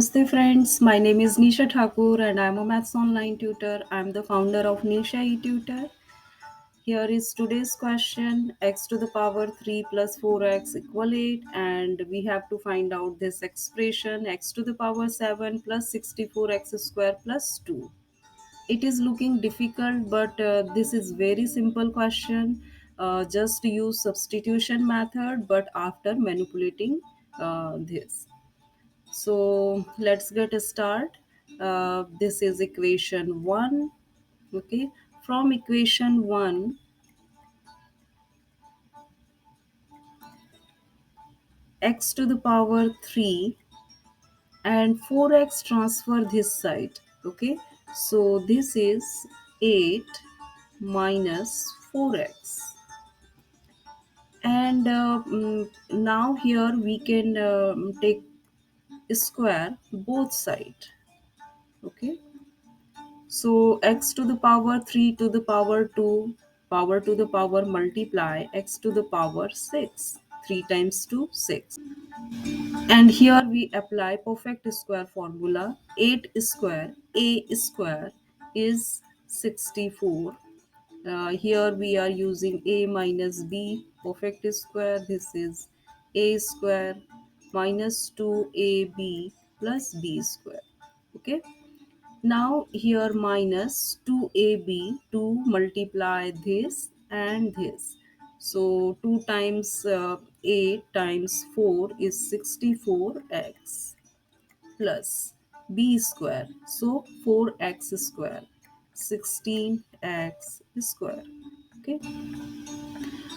Namaste friends, my name is Nisha Thakur and I am a maths online tutor. I am the founder of Nisha e-tutor. Here is today's question: x to the power 3 plus 4x equal 8, and we have to find out this expression x to the power 7 plus 64x square plus 2. It is looking difficult, but this is very simple question. Just use substitution method, but after manipulating this. So let's get a start. This is equation 1. Okay, from equation 1, x to the power 3 and 4x transfer this side. Okay, so this is 8 minus 4x. And now here we can take square both side. Okay, so x to the power 3 to the power 2, power to the power multiply x to the power 6. 3 times 2, 6. And here we apply perfect square formula. 8 square, a square is 64. Here we are using a minus b perfect square. This is a square minus 2ab plus b square. Okay. Now here minus 2ab to multiply this and this. So 2 times 8 times 4 is 64x plus b square. So 4x square, 16x square. Okay.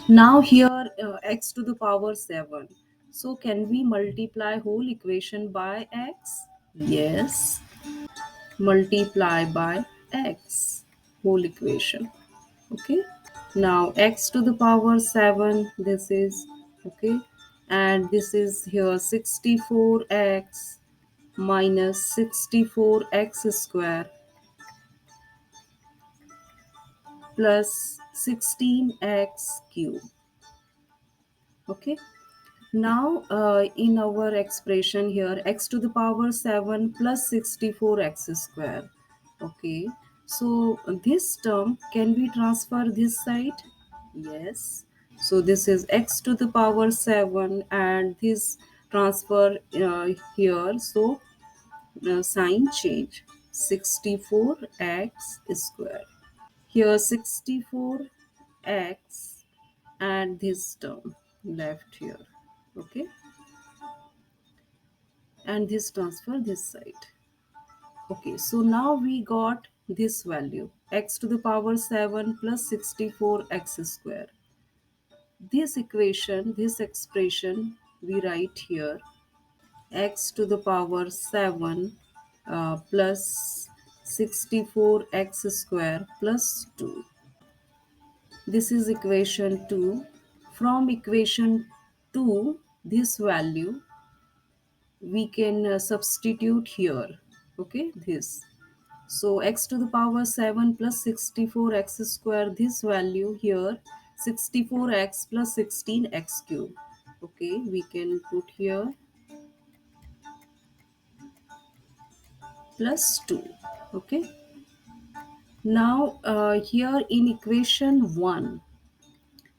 Now here x to the power 7. So can we multiply whole equation by x? Yes, multiply by x whole equation. Okay, now x to the power 7, this is okay, and this is here 64x minus 64x square plus 16x cube. Okay, now in our expression here x to the power 7 plus 64x square. Okay, so this term can we transfer this side? Yes. So this is x to the power 7 and this transfer here. So sign change, 64x square. Here 64x and this term left here. Okay, and this transfer this side. Okay, so now we got this value x to the power 7 plus 64x square. This equation, this expression we write here x to the power 7 plus 64x square plus 2. This is equation 2. From equation 2, this value we can substitute here. Okay, this. So x to the power 7 plus 64x square, this value here 64x plus 16x cube. Okay, we can put here plus 2. Okay, now here in equation 1,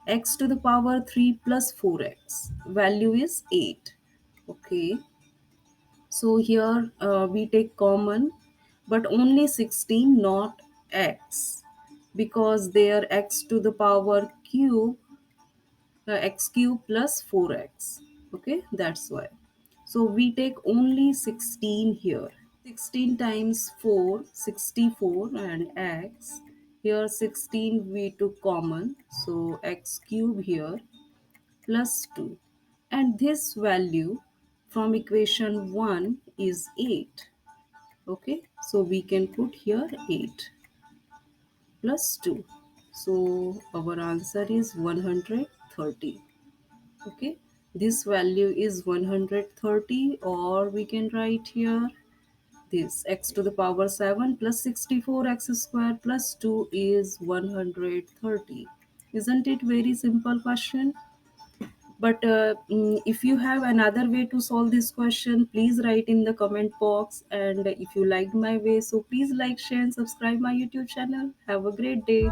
x to the power 3 plus 4x, value is 8. Okay, so here we take common, but only 16, not x, because there x to the power cube, x cube plus 4x. Okay, that's why. So we take only 16 here. 16 times 4, 64, and x. Here 16 we took common, so x cube here plus 2. And this value from equation 1 is 8. Okay, so we can put here 8 plus 2. So our answer is 130. Okay, this value is 130, or we can write here this x to the power 7 plus 64x square plus 2 is 130. Isn't it very simple question? But if you have another way to solve this question, please write in the comment box. And if you liked my way, so please like, share, and subscribe my YouTube channel. Have a great day.